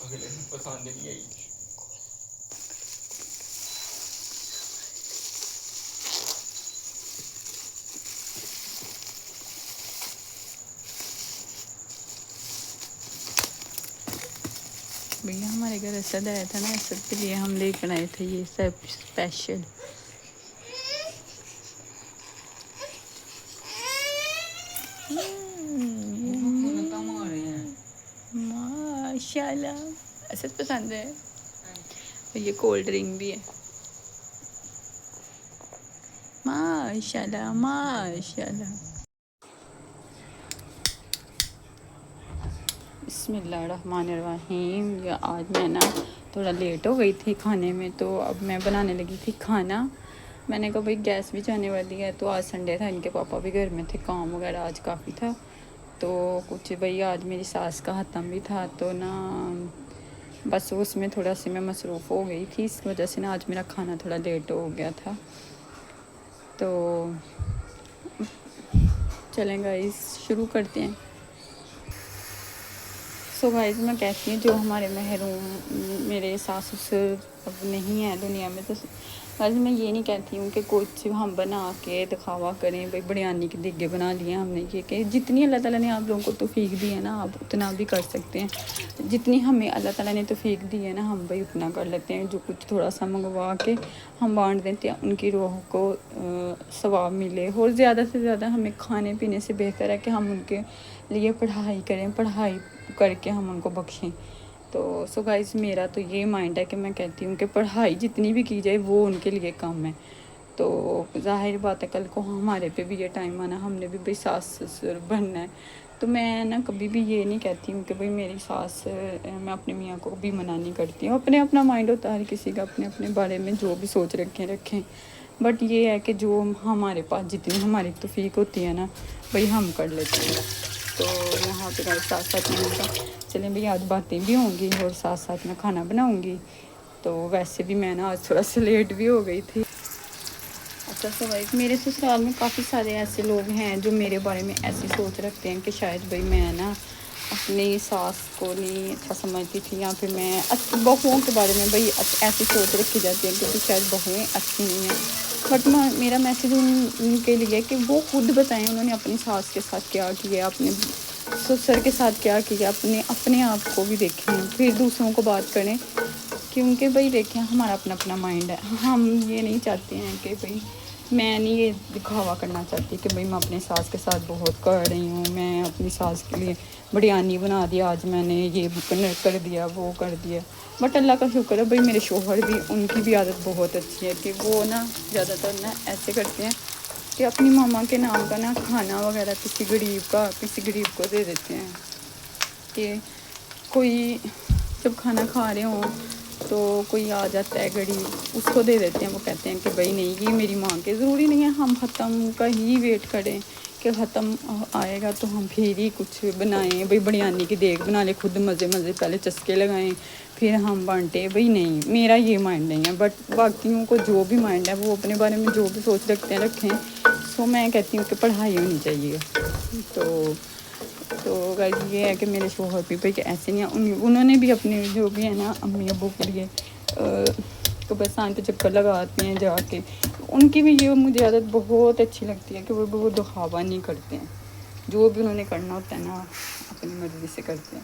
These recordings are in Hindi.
अगले दिन पसंद नहीं आई। भैया हमारे घर असद आया था ना, असद के लिए हम लेकर आए थे ये सब स्पेशल। माशाल्लाह असद पसंद है। ये कोल्ड ड्रिंक भी है। माशाल्लाह माशाल्लाह। बिस्मिल्लाहिर्रहमानिर्रहीम। या आज मैं ना थोड़ा लेट हो गई थी खाने में, तो अब मैं बनाने लगी थी खाना। मैंने कहा भाई गैस भी जाने वाली है, तो आज संडे था, इनके पापा भी घर में थे, काम वगैरह आज काफ़ी था। तो कुछ भाई आज मेरी सास का ख़त्म भी था, तो ना बस उसमें थोड़ा सी मैं मसरूफ़ हो गई थी, इस वजह से ना आज मेरा खाना थोड़ा लेट हो गया था। तो चलें गाइस शुरू करते हैं। सो गाइस मैं कहती हूँ जो हमारे महरूम मेरे सास ससुर अब नहीं है दुनिया में, तो गाइस मैं ये नहीं कहती हूँ कि कुछ हम बना के दिखावा करें, भाई बिरयानी के दिग्गे बना लिए हमने, ये कि जितनी अल्लाह ताला ने आप लोगों को तौफीक दी है ना, आप उतना भी कर सकते हैं। जितनी हमें अल्लाह ताला ने तौफीक दी है ना, हम भाई उतना कर लेते हैं। जो कुछ थोड़ा सा मंगवा के हम बांट देते हैं, उनकी रूह को सवाब मिले। और ज़्यादा से ज़्यादा हमें खाने पीने से बेहतर है कि हम उनके लिए पढ़ाई करें, पढ़ाई करके हम उनको बख्शें। तो सो गाइस मेरा तो ये माइंड है कि मैं कहती हूँ कि पढ़ाई जितनी भी की जाए वो उनके लिए कम है। तो ज़ाहिर बात है कल को हमारे पे भी ये टाइम आना, हमने भी भाई सास ससुर बनना है। तो मैं ना कभी भी ये नहीं कहती हूँ कि भाई मेरी सास, मैं अपने मियाँ को भी मना नहीं करती हूँ। अपने अपना माइंड होता है हर किसी का, अपने अपने बारे में जो भी सोच रखें। बट ये है कि जो हमारे पास जितनी हमारी तौफीक होती है ना भाई हम कर लेते हैं। तो यहाँ पे साथ साथ में चलें भाई आज बातें भी होंगी और साथ साथ में खाना बनाऊँगी। तो वैसे भी मैं ना आज थोड़ा सा लेट भी हो गई थी। अच्छा सो भाई मेरे ससुराल में काफ़ी सारे ऐसे लोग हैं जो मेरे बारे में ऐसी सोच रखते हैं कि शायद भाई मैं ना अपनी सास को नहीं अच्छा समझती थी, या फिर मैं बहुओं के बारे में भाई ऐसी सोच रखी जाती है क्योंकि शायद बहुएँ अच्छी नहीं हैं। बट मेरा मैसेज उनके लिए कि वो खुद बताएं उन्होंने अपनी सास के साथ क्या किया, अपने ससुर के साथ क्या किया, अपने आप को भी देखें, फिर दूसरों को बात करें। क्योंकि भाई देखें हमारा अपना अपना माइंड है, हम ये नहीं चाहते हैं कि भाई मैं नहीं ये दिखावा करना चाहती कि भाई मैं अपने सास के साथ बहुत कर रही हूँ, मैं अपनी सास के लिए बिरयानी बना दिया, आज मैंने ये कर दिया वो कर दिया। बट अल्लाह का शुक्र है भाई मेरे शोहर भी, उनकी भी आदत बहुत अच्छी है कि वो ना ज़्यादातर ना ऐसे करते हैं कि अपनी मामा के नाम का ना खाना वगैरह किसी गरीब को दे देते हैं। कि कोई जब खाना खा रहे हों तो कोई आ जाता है गरीब, उसको दे देते हैं। वो कहते हैं कि भाई नहीं ये मेरी माँ के, ज़रूरी नहीं है हम ख़त्म का ही वेट करें कि ख़त्म आएगा तो हम फिर ही कुछ बनाएं। भाई बिरयानी की देग बना ले खुद, मज़े पहले चस्के लगाएं फिर हम बांटें। भाई नहीं, मेरा ये माइंड नहीं है। बट बाकियों को जो भी माइंड है वो अपने बारे में जो भी सोच रखते हैं रखें। सो मैं कहती हूँ कि पढ़ाई होनी चाहिए। तो गाइस ये है कि मेरे शोहर भी भाई ऐसे नहीं है, उन्होंने भी अपने जो भी है ना अम्मी अब्बू के लिए तो बस आने पे चक्कर लगाते हैं जाके। उनकी भी ये मुझे आदत बहुत अच्छी लगती है कि वो दिखावा नहीं करते हैं, जो भी उन्होंने करना होता है ना अपनी मर्ज़ी से करते हैं,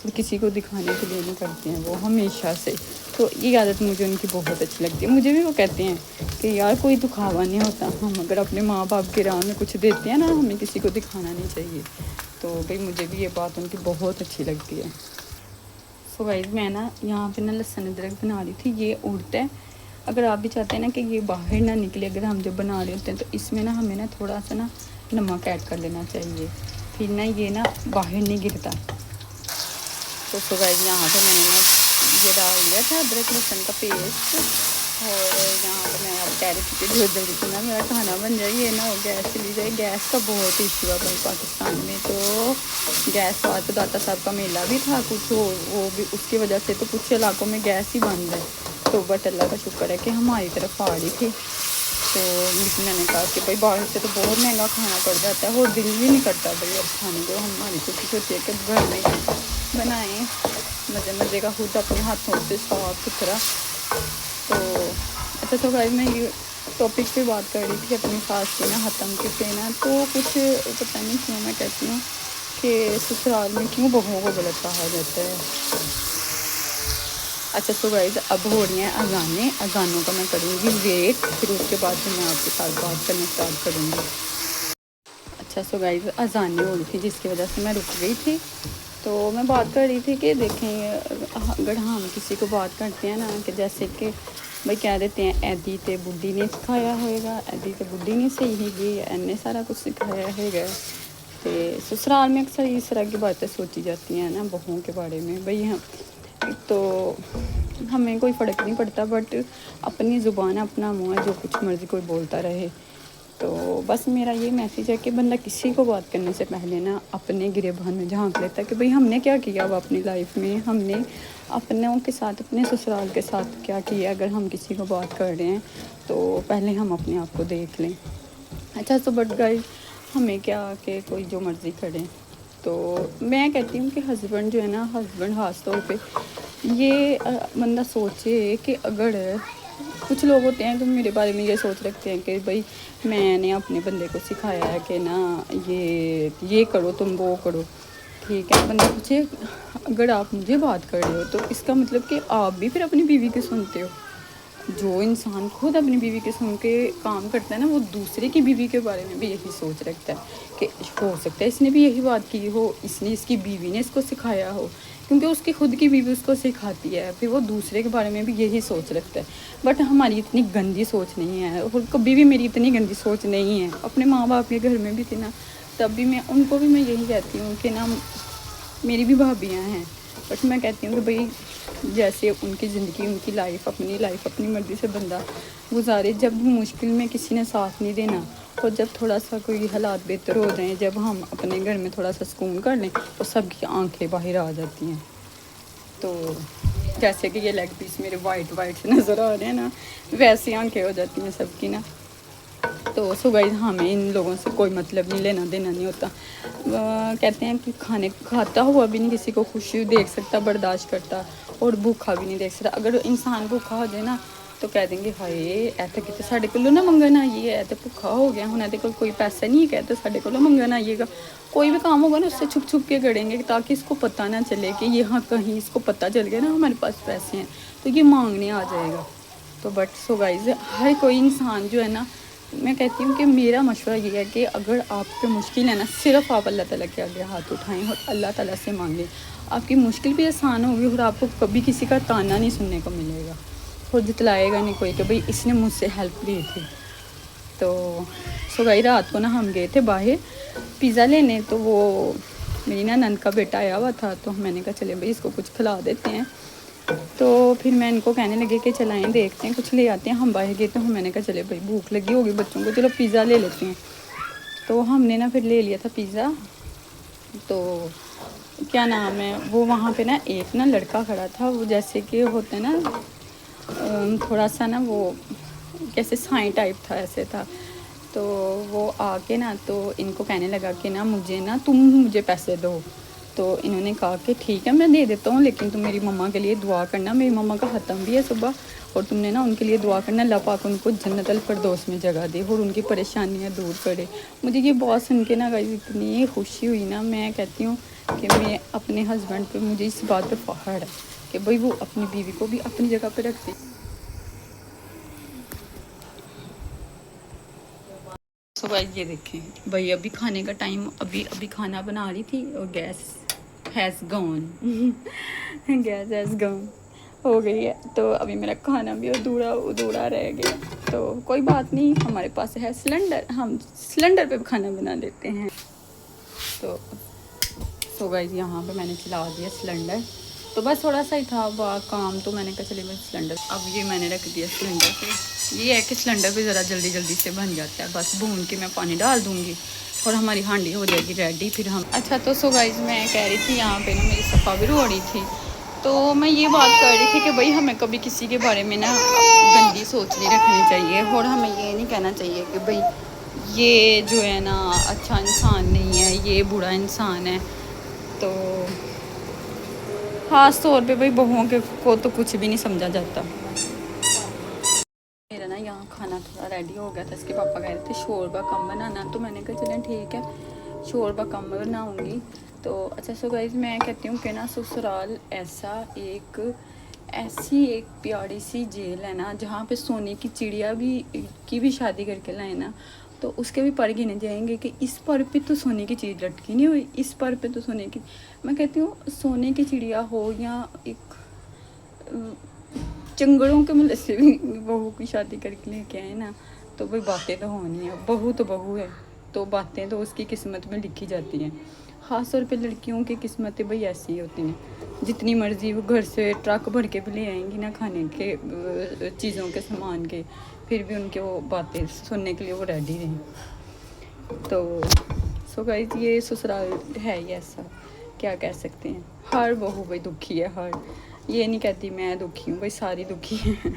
और किसी को दिखाने के लिए नहीं करते हैं वो हमेशा से। तो ये आदत मुझे उनकी बहुत अच्छी लगती है। मुझे भी वो कहते हैं कि यार कोई दिखावा नहीं होता, हम अगर अपने माँ बाप के राह में कुछ देते हैं ना हमें किसी को दिखाना नहीं चाहिए। तो भाई मुझे भी ये बात उनकी बहुत अच्छी लगती है। सो गाइस मैं ना यहाँ पे ना लहसुन अदरक बना रही थी, ये उड़ता है। अगर आप भी चाहते हैं ना कि ये बाहर ना निकले अगर हम जब बना रहे होते हैं, तो इसमें ना हमें ना थोड़ा सा ना नमक ऐड कर लेना चाहिए, फिर ना ये ना बाहर नहीं गिरता। तो सो गाइस यहाँ पे मैंने ना ये डाल दिया था अदरक लहसुन का पेस्ट, और यहाँ पे मैं अब कह रही थी कि जो जल्दी से ना मेरा खाना बन जाए, ये ना हो गैस चली जाए। गैस का बहुत इशू है भाई पाकिस्तान में, तो गैस आज तो दाता साहब का मेला भी था कुछ, वो भी उसकी वजह से तो कुछ इलाकों में गैस ही बंद है। तो बट अल्लाह का शुक्र है कि हमारी तरफ आ रही थी। तो मैंने कहा कि भाई बाहर से तो बहुत महंगा खाना पड़ जाता है और दिल भी नहीं करता भाई अब खाने को। हमारी कोशिश होती है कि घर में बनाएँ। मज़े मज़े का खुद अपने हाथों से साफ सुथरा। तो अच्छा, तो गाइस मैं ये टॉपिक पे बात कर रही थी अपनी सास की ना हतम के पे ना, तो कुछ पता नहीं क्यों मैं कहती हूँ कि ससुराल में क्यों बहुओं को गलत कहा जाता है। अच्छा, तो गाइस अब हो रही हैं अजानें, अजानों का मैं करूँगी वेट, फिर उसके बाद मैं आपके साथ बात करना स्टार्ट करूँगी। अच्छा, सो गाइस अजानें हो रही थी जिसकी वजह से मैं रुक गई थी। तो मैं बात कर रही थी कि देखें, अगर हम किसी को बात करते हैं ना कि जैसे कि भाई कह देते हैं ऐदी ते बुढ़ी ने सिखाया होएगा, ऐदी ते बुढ़ी ने सही हैगी, इन्ने सारा कुछ सिखाया हैगा। तो ससुराल में अक्सर इस तरह की बातें सोची जाती हैं ना बहुओं के बारे में। भाई हम तो हमें कोई फ़र्क नहीं पड़ता, बट अपनी ज़ुबान अपना मुँह है, जो कुछ मर्ज़ी कोई बोलता रहे। तो बस मेरा ये मैसेज है कि बंदा किसी को बात करने से पहले ना अपने गिरेबान में झांक लेता है कि भाई हमने क्या किया अब अपनी लाइफ में, हमने अपनों के साथ अपने ससुराल के साथ क्या किया। अगर हम किसी को बात कर रहे हैं तो पहले हम अपने आप को देख लें। अच्छा, तो बट गाइस हमें क्या कि कोई जो मर्ज़ी करे। तो मैं कहती हूँ कि हस्बैंड जो है ना, हस्बैंड ख़ास तौर पे ये बंदा सोचे कि अगर कुछ लोग होते हैं जो मेरे बारे में ये सोच रखते हैं कि भाई मैंने अपने बंदे को सिखाया है कि ना ये करो, तुम वो करो, ठीक है। बंदा पूछे अगर आप मुझे बात कर रहे हो तो इसका मतलब कि आप भी फिर अपनी बीवी की सुनते हो। जो इंसान खुद अपनी बीवी के सुन के काम करता है ना, वो दूसरे की बीवी के बारे में भी यही सोच रखता है कि हो सकता है इसने भी यही बात की हो, इसने इसकी बीवी ने इसको सिखाया हो, क्योंकि उसकी खुद की बीवी उसको सिखाती है, फिर वो दूसरे के बारे में भी यही सोच रखता है। बट हमारी इतनी गंदी सोच नहीं है, और कभी भी मेरी इतनी गंदी सोच नहीं है। अपने माँ बाप के घर में भी थी ना, तब भी मैं उनको भी मैं यही कहती हूँ कि ना मेरी भी भाभियाँ हैं, बट मैं कहती हूँ कि भाई जैसे उनकी ज़िंदगी, उनकी लाइफ, अपनी मर्ज़ी से बंदा गुजारे। जब मुश्किल में किसी ने साथ नहीं देना, और जब थोड़ा सा कोई हालात बेहतर हो जाएं, जब हम अपने घर में थोड़ा सा सुकून कर लें, तो सबकी आंखें बाहर आ जाती हैं। तो जैसे कि ये लेग पीस मेरे वाइट वाइट से नज़र आ रहे हैं ना, वैसी आंखें हो जाती हैं सबकी ना। तो सो गाइस हमें इन लोगों से कोई मतलब नहीं, लेना देना नहीं होता। कहते हैं कि खाता हुआ भी नहीं किसी को खुशी देख सकता, बर्दाश्त करता, और भूखा भी नहीं देख सकता। अगर इंसान भूखा हो जाए ना तो कह देंगे हाय ऐसे कितने साढ़े को ना मंगन आइए, ऐसे भूखा हो गया हूँ, ऐसे कोई पैसा नहीं है, कहते साढ़े को मंगन आइएगा। कोई भी काम होगा ना उससे छुप छुप के करेंगे, ताकि इसको पता ना चले कि यहाँ कहीं इसको पता चल गया ना हमारे पास पैसे हैं तो ये मांगने आ जाएगा। तो बट सो गाइस हर कोई इंसान जो है ना, मैं कहती हूँ कि मेरा मशवरा ये है कि अगर आप पे मुश्किल है ना, सिर्फ आप अल्लाह ताला के आगे हाथ उठाएं और अल्लाह ताला से मांगें। आपकी मुश्किल भी आसान होगी और आपको कभी किसी का ताना नहीं सुनने को मिलेगा, और जितलाएगा नहीं कोई कि भाई इसने मुझसे हेल्प ली थी। तो सो गई रात को ना हम गए थे बाहर पिज़्ज़ा लेने, तो वो मेरी ना नंद का बेटा आया हुआ था, तो मैंने कहा चले भाई इसको कुछ खिला देते हैं। तो फिर मैं इनको कहने लगे कि चलाएं देखते हैं कुछ ले आते हैं। हम बाहर गए तो मैंने कहा चले भाई भूख लगी होगी बच्चों को, चलो पिज़्ज़ा ले लेते हैं। तो हमने ना फिर ले लिया था पिज़्ज़ा। तो क्या नाम है वो, वहाँ पे ना एक ना लड़का खड़ा था, वो जैसे कि होता है ना थोड़ा सा ना वो कैसे साई टाइप था, ऐसे था। तो वो आके ना तो इनको कहने लगा कि ना मुझे ना तुम मुझे पैसे दो। तो इन्होंने कहा कि ठीक है मैं दे देता हूँ, लेकिन तुम मेरी मम्मा के लिए दुआ करना, मेरी मम्मा का ख़त्म भी है सुबह, और तुमने ना उनके लिए दुआ करना, अल्लाह पाक उनको जन्नत अल फिरदौस में जगह दे और उनकी परेशानियाँ दूर करे। मुझे ये बहुत सुन के ना गाइस इतनी खुशी हुई ना, मैं कहती हूँ कि मैं अपने हस्बैंड पे, मुझे इस बात पे फ़ख्र है कि भाई वो अपनी बीवी को भी अपनी जगह पे रखती। सो गाइस ये देखें भाई, अभी खाने का टाइम, अभी अभी खाना बना रही थी और gas has gone gas has gone हो गई है। तो अभी मेरा खाना भी अधूरा अधूरा रह गया, तो कोई बात नहीं, हमारे पास है सिलेंडर, हम सिलेंडर पे खाना बना लेते हैं। तो सो गाइस यहाँ पे मैंने चला दिया सिलेंडर, तो बस थोड़ा सा ही था काम, तो मैंने कहा चलिए मैं सिलेंडर, अब ये मैंने रख दिया सिलेंडर पे। ये है कि सिलेंडर पे ज़रा जल्दी जल्दी से बन जाता है, बस भून के मैं पानी डाल दूँगी और हमारी हांडी हो जाएगी रेडी फिर हम। अच्छा, तो सो गाइस मैं कह रही थी यहाँ पे ना मेरी सफ़ा भी रो रही थी, तो मैं ये बात कर रही थी कि भाई हमें कभी किसी के बारे में ना गंदी सोच नहीं रखनी चाहिए, और हमें ये नहीं कहना चाहिए कि भाई ये जो है ना अच्छा इंसान नहीं है, ये बुरा इंसान है। तो ख़ास तौर पे भाई बहुओं के को तो कुछ भी नहीं समझा जाता। मेरा ना यहाँ खाना थोड़ा रेडी हो गया था, इसके पापा कह रहे थे शोरबा कम बनाना, तो मैंने कहा चलें ठीक है शोरबा कम बनाऊँगी। तो अच्छा सो गाइस, मैं कहती हूँ कि ना ससुराल ऐसी एक प्यारी सी जेल है ना, जहाँ पे सोने की चिड़िया भी शादी करके लाए ना, तो उसके भी पर गिने जाएंगे कि इस पर पे तो सोने की चीज़ लटकी नहीं हुई, इस पर पे तो सोने की। मैं कहती हूँ सोने की चिड़िया हो या एक चंगड़ों के मतलब से भी बहू की शादी करके लेके आए ना, तो भाई बातें तो होनी है। बहू तो बहू है, तो बातें तो उसकी किस्मत में लिखी जाती हैं। ख़ास तौर पे लड़कियों की किस्मतें भाई ऐसी ही होती हैं। जितनी मर्ज़ी वो घर से ट्रक भर के भी ले आएंगी ना खाने के चीज़ों के सामान के, फिर भी उनके वो बातें सुनने के लिए वो रेडी रहें। तो सो गाइस, ये ससुराल है ही ऐसा, क्या कह सकते हैं। हर बहू भाई दुखी है, हर, ये नहीं कहती मैं दुखी हूँ भाई, सारी दुखी हैं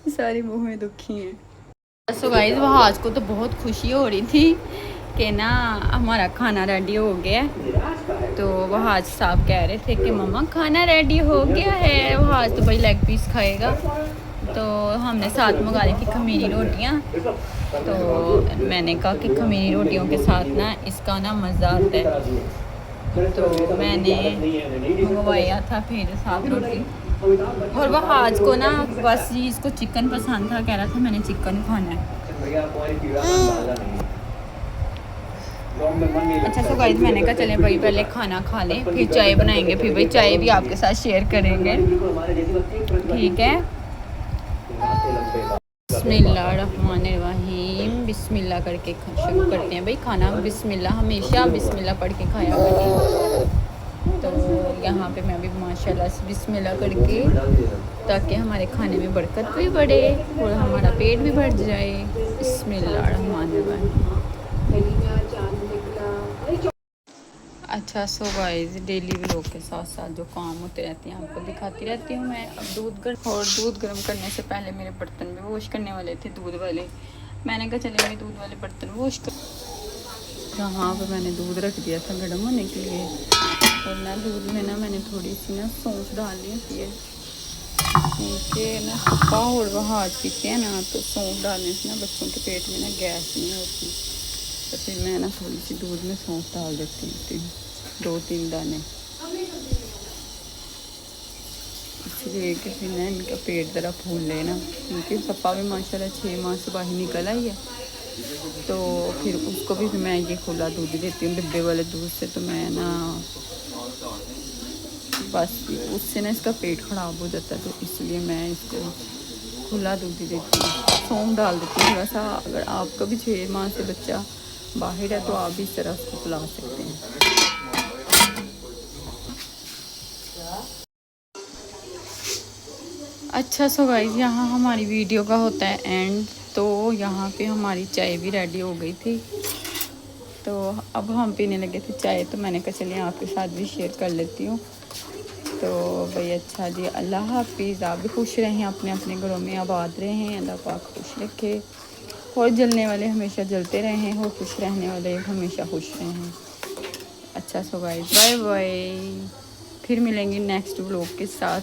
सारी बहुएं दुखी हैं। सो गाइस, वहाज को तो बहुत खुशी हो रही थी कि ना हमारा खाना रेडी हो गया। तो वहाज साहब कह रहे थे कि मम्मा खाना रेडी हो गया है। वहाज तो भाई लेग पीस खाएगा, तो हमने साथ मंगा ली थी खमीरी रोटियाँ। तो मैंने कहा कि खमीरी रोटियों के साथ ना इसका ना मज़ा आता है, तो मैंने मंगवाया था फिर साथ रोटी। और वह आज को ना बस ही इसको चिकन पसंद था, कह रहा था मैंने चिकन खाना है। अच्छा सो गाइस, मैंने कहा चलें भाई पहले खाना खा लें फिर चाय बनाएंगे, फिर भाई चाय भी आपके साथ शेयर करेंगे, ठीक है। बिस्मिल्लाहिर्रहमानिर्रहीम, बिस्मिल्लाह करके शुरू करते हैं भाई खाना। बिस्मिल्लाह, हमेशा बिस्मिल्लाह पढ़ के खाया करें। तो यहाँ पे मैं भी माशाल्लाह से बिस्मिल्लाह करके, ताकि हमारे खाने में बरकत भी बढ़े और हमारा पेट भी भर जाए। बिस्मिल्लाहिर्रहमानिर्रहीम। अच्छा सो गाइस, डेली व्लॉग के साथ साथ जो काम होते रहते हैं आपको दिखाती रहती हूँ मैं। अब दूध गर्म करने से पहले मेरे बर्तन भी वॉश करने वाले थे, दूध वाले। मैंने कहा चले मेरे दूध वाले बर्तन वॉश कर। यहाँ पर मैंने दूध रख दिया था गर्म होने के लिए, और ना दूध में ना मैंने थोड़ी सी ना सौंफ डाल ली होती है, क्योंकि ना पप्पा और वहाज पीते हैं ना, तो सौंफ डालने से ना बच्चों के पेट में ना गैस नहीं होती। तो फिर मैं ना थोड़ी सी दूध में सौंफ डाल देती हूँ, 2-3 दाने, इसलिए कि फिर ना इनका पेट ज़रा फूल लेना। क्योंकि पप्पा भी माशाल्लाह 6 माह से बाहर निकल आई है, तो फिर उसको भी मैं ये खुला दूध देती हूँ डिब्बे वाले दूध से। तो मैं ना बस उससे ना इसका पेट ख़राब हो जाता है, तो इसलिए मैं इसको खुला दूध ही देती हूँ, सौंफ डाल देती हूँ थोड़ा सा। अगर आपका भी 6 माह से बच्चा बाहर है तो आप भी इस तरह उसको पिला सकते हैं। अच्छा सो गाइस, यहाँ हमारी वीडियो का होता है एंड। तो यहाँ पे हमारी चाय भी रेडी हो गई थी, तो अब हम पीने लगे थे चाय। तो मैंने कहा चलिए आपके साथ भी शेयर कर लेती हूँ। तो भाई अच्छा जी, अल्लाह हाफिज़। आप भी खुश रहें, अपने अपने घरों में आबाद रहें, अल्लाह पाक खुश रखे। और जलने वाले हमेशा जलते रहें, और खुश रहने वाले हमेशा खुश रहें। अच्छा सो गाइस, बाय बाय, फिर मिलेंगे नेक्स्ट व्लॉग के साथ।